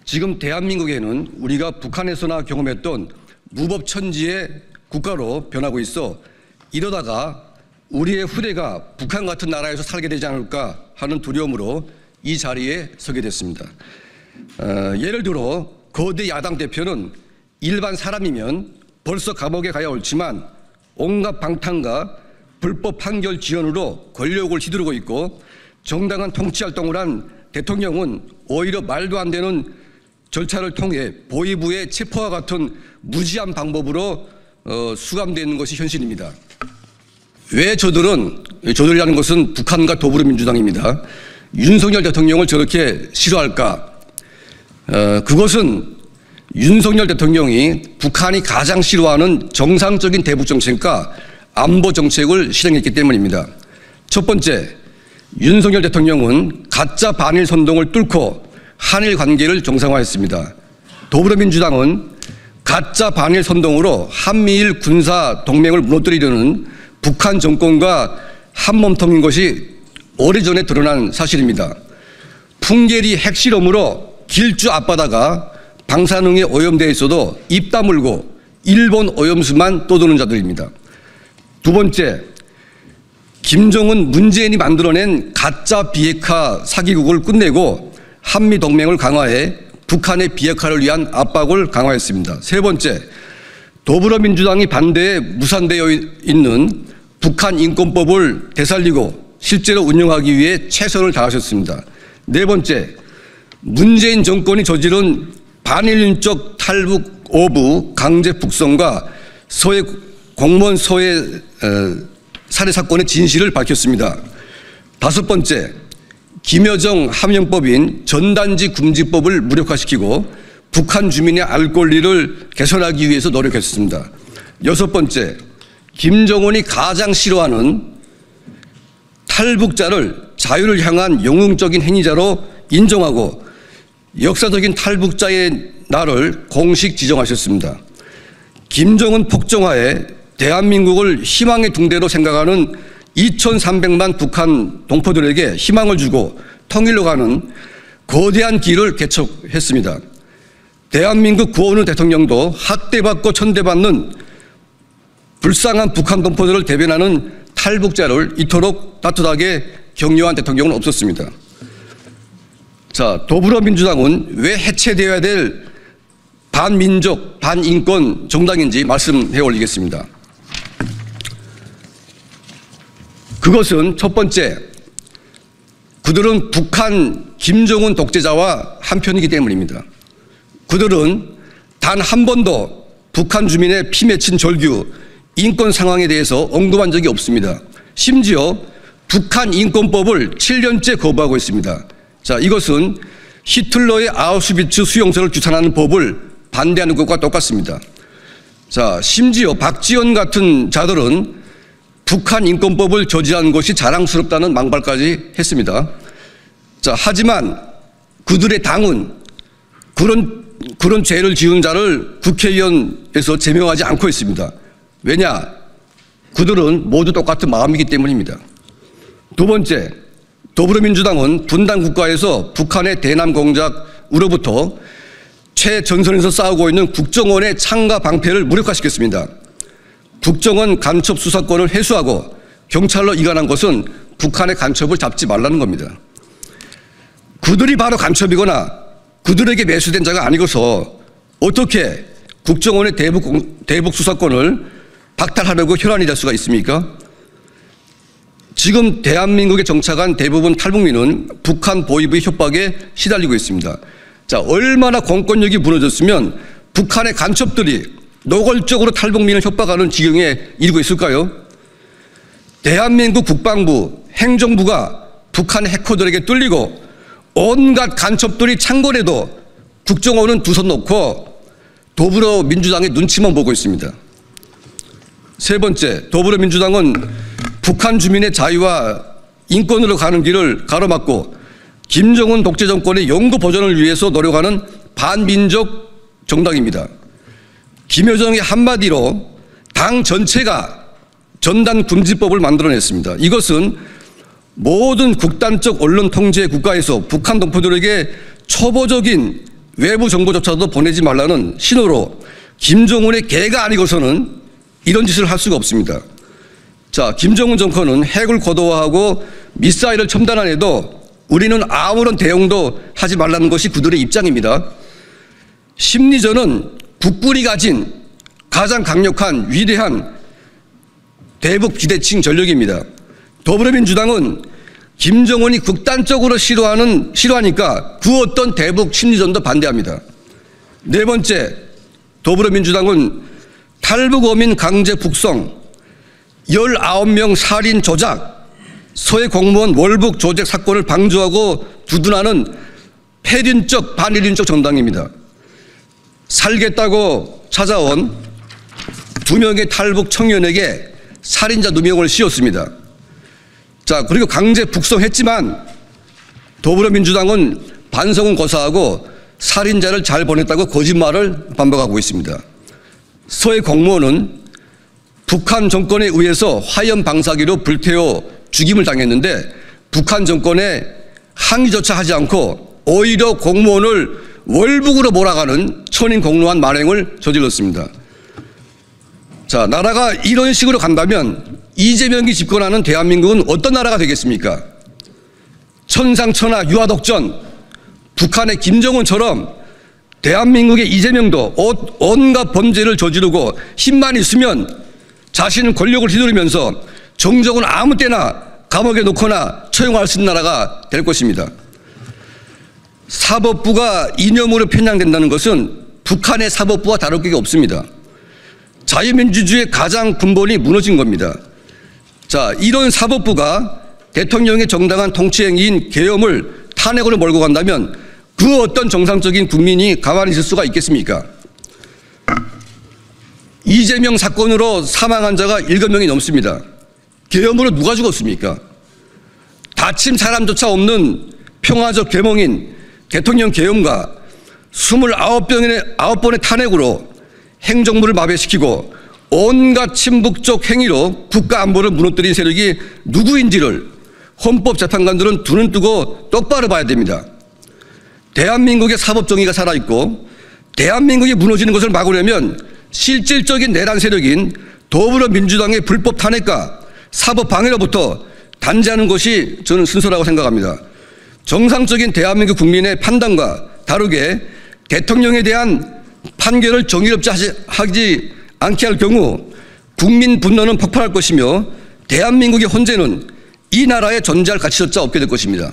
지금 대한민국에는 우리가 북한에서나 경험했던 무법천지의 국가로 변하고 있어 이러다가 우리의 후대가 북한 같은 나라에서 살게 되지 않을까 하는 두려움으로 이 자리에 서게 됐습니다. 예를 들어 거대 야당 대표는 일반 사람이면 벌써 감옥에 가야 옳지만 온갖 방탄과 불법 판결 지연으로 권력을 휘두르고 있고 정당한 통치활동을 한 대통령은 오히려 말도 안 되는 절차를 통해 보위부의 체포와 같은 무지한 방법으로 수감되는 것이 현실입니다. 왜 저들이라는 것은 북한과 더불어민주당입니다. 윤석열 대통령을 저렇게 싫어할까? 그것은 윤석열 대통령이 북한이 가장 싫어하는 정상적인 대북 정책과 안보 정책을 실행했기 때문입니다. 첫 번째, 윤석열 대통령은 가짜 반일 선동을 뚫고 한일 관계를 정상화했습니다. 더불어민주당은 가짜 반일 선동으로 한미일 군사 동맹을 무너뜨리려는 북한 정권과 한몸통인 것이 오래전에 드러난 사실입니다. 풍계리 핵실험으로 길주 앞바다가 방사능에 오염되어 있어도 입 다물고 일본 오염수만 떠도는 자들입니다. 두 번째, 김정은 문재인이 만들어낸 가짜 비핵화 사기극을 끝내고 한미동맹을 강화해 북한의 비핵화를 위한 압박을 강화했습니다. 세 번째, 더불어민주당이 반대에 무산되어 있는 북한 인권법을 되살리고 실제로 운영하기 위해 최선을 다하셨습니다. 네 번째, 문재인 정권이 저지른 반일륜적 탈북 오부 강제 북송과 공무원 소외 살해 사건의 진실을 밝혔습니다. 다섯 번째, 김여정 함영법인 전단지 금지법을 무력화시키고 북한 주민의 알 권리를 개선하기 위해서 노력했습니다. 여섯 번째, 김정은이 가장 싫어하는 탈북자를 자유를 향한 영웅적인 행위자로 인정하고 역사적인 탈북자의 날을 공식 지정하셨습니다. 김정은 폭정화에 대한민국을 희망의 둥대로 생각하는 2,300만 북한 동포들에게 희망을 주고 통일로 가는 거대한 길을 개척했습니다. 대한민국 구원의 대통령도 학대받고 천대받는 불쌍한 북한 동포들을 대변하는 탈북자를 이토록 따뜻하게 격려한 대통령은 없었습니다. 자, 더불어민주당은 왜 해체되어야 될 반민족, 반인권 정당인지 말씀해 올리겠습니다. 그것은 첫 번째, 그들은 북한 김정은 독재자와 한편이기 때문입니다. 그들은 단 한 번도 북한 주민의 피 맺힌 절규, 인권 상황에 대해서 언급한 적이 없습니다. 심지어 북한 인권법을 7년째 거부하고 있습니다. 자, 이것은 히틀러의 아우슈비츠 수용소를 규탄하는 법을 반대하는 것과 똑같습니다. 자, 심지어 박지원 같은 자들은 북한 인권법을 저지한 것이 자랑스럽다는 망발까지 했습니다. 자, 하지만 그들의 당은 그런 죄를 지은 자를 국회의원에서 제명하지 않고 있습니다. 왜냐? 그들은 모두 똑같은 마음이기 때문입니다. 두 번째, 더불어민주당은 분단 국가에서 북한의 대남 공작으로부터 최전선에서 싸우고 있는 국정원의 창가 방패를 무력화시켰습니다. 국정원 간첩 수사권을 회수하고 경찰로 이관한 것은 북한의 간첩을 잡지 말라는 겁니다. 그들이 바로 간첩이거나 그들에게 매수된 자가 아니고서 어떻게 국정원의 대북 수사권을 박탈하려고 혈안이 될 수가 있습니까? 지금 대한민국에 정착한 대부분 탈북민은 북한 보위부의 협박에 시달리고 있습니다. 자, 얼마나 공권력이 무너졌으면 북한의 간첩들이 노골적으로 탈북민을 협박하는 지경에 이르고 있을까요? 대한민국 국방부, 행정부가 북한 해커들에게 뚫리고 온갖 간첩들이 창궐해도 국정원은 두 손 놓고 더불어민주당의 눈치만 보고 있습니다. 세 번째, 더불어민주당은 북한 주민의 자유와 인권으로 가는 길을 가로막고 김정은 독재 정권의 영구 보존을 위해서 노력하는 반민족 정당입니다. 김여정이 한마디로 당 전체가 전단 금지법을 만들어냈습니다. 이것은 모든 국단적 언론 통제 국가에서 북한 동포들에게 초보적인 외부 정보조차도 보내지 말라는 신호로 김정은의 개가 아니고서는 이런 짓을 할 수가 없습니다. 자, 김정은 정권은 핵을 고도화하고 미사일을 첨단화 해도 우리는 아무런 대응도 하지 말라는 것이 그들의 입장입니다. 심리전은 국군이 가진 가장 강력한 위대한 대북 비대칭 전력입니다. 더불어민주당은 김정은이 극단적으로 싫어하니까 그 어떤 대북 심리전도 반대합니다. 네 번째, 더불어민주당은 탈북 어민 강제 북송, 19명 살인 조작, 서해 공무원 월북 조작 사건을 방조하고 두둔하는 패륜적 반인륜적 정당입니다. 살겠다고 찾아온 2명의 탈북 청년에게 살인자 누명을 씌웠습니다. 자, 그리고 강제 북송했지만 더불어민주당은 반성은 고사하고 살인자를 잘 보냈다고 거짓말을 반복하고 있습니다. 서해 공무원은 북한 정권에 의해서 화염 방사기로 불태워 죽임을 당했는데 북한 정권에 항의조차 하지 않고 오히려 공무원을 월북으로 몰아가는 천인공노한 만행을 저질렀습니다. 자, 나라가 이런 식으로 간다면 이재명이 집권하는 대한민국은 어떤 나라가 되겠습니까? 천상천하 유아독전, 북한의 김정은처럼 대한민국의 이재명도 온갖 범죄를 저지르고 힘만 있으면 자신은 권력을 휘두르면서 정적은 아무 때나 감옥에 놓거나 처형할 수 있는 나라가 될 것입니다. 사법부가 이념으로 편향된다는 것은 북한의 사법부와 다를 게 없습니다. 자유민주주의의 가장 근본이 무너진 겁니다. 자, 이런 사법부가 대통령의 정당한 통치행위인 계엄을 탄핵으로 몰고 간다면 그 어떤 정상적인 국민이 가만히 있을 수가 있겠습니까? 이재명 사건으로 사망한 자가 7명이 넘습니다. 계엄으로 누가 죽었습니까? 다친 사람조차 없는 평화적 계몽인 대통령 계엄과 29번의 탄핵으로 행정부를 마비시키고 온갖 친북적 행위로 국가 안보를 무너뜨린 세력이 누구인지를 헌법재판관들은 두 눈 뜨고 똑바로 봐야 됩니다. 대한민국의 사법정의가 살아있고 대한민국이 무너지는 것을 막으려면 실질적인 내란 세력인 더불어민주당의 불법 탄핵과 사법 방해로부터 단죄하는 것이 저는 순서라고 생각합니다. 정상적인 대한민국 국민의 판단과 다르게 대통령에 대한 판결을 정의롭지 하지 않게 할 경우 국민 분노는 폭발할 것이며 대한민국의 헌재는 이 나라에 존재할 가치조차 없게 될 것입니다.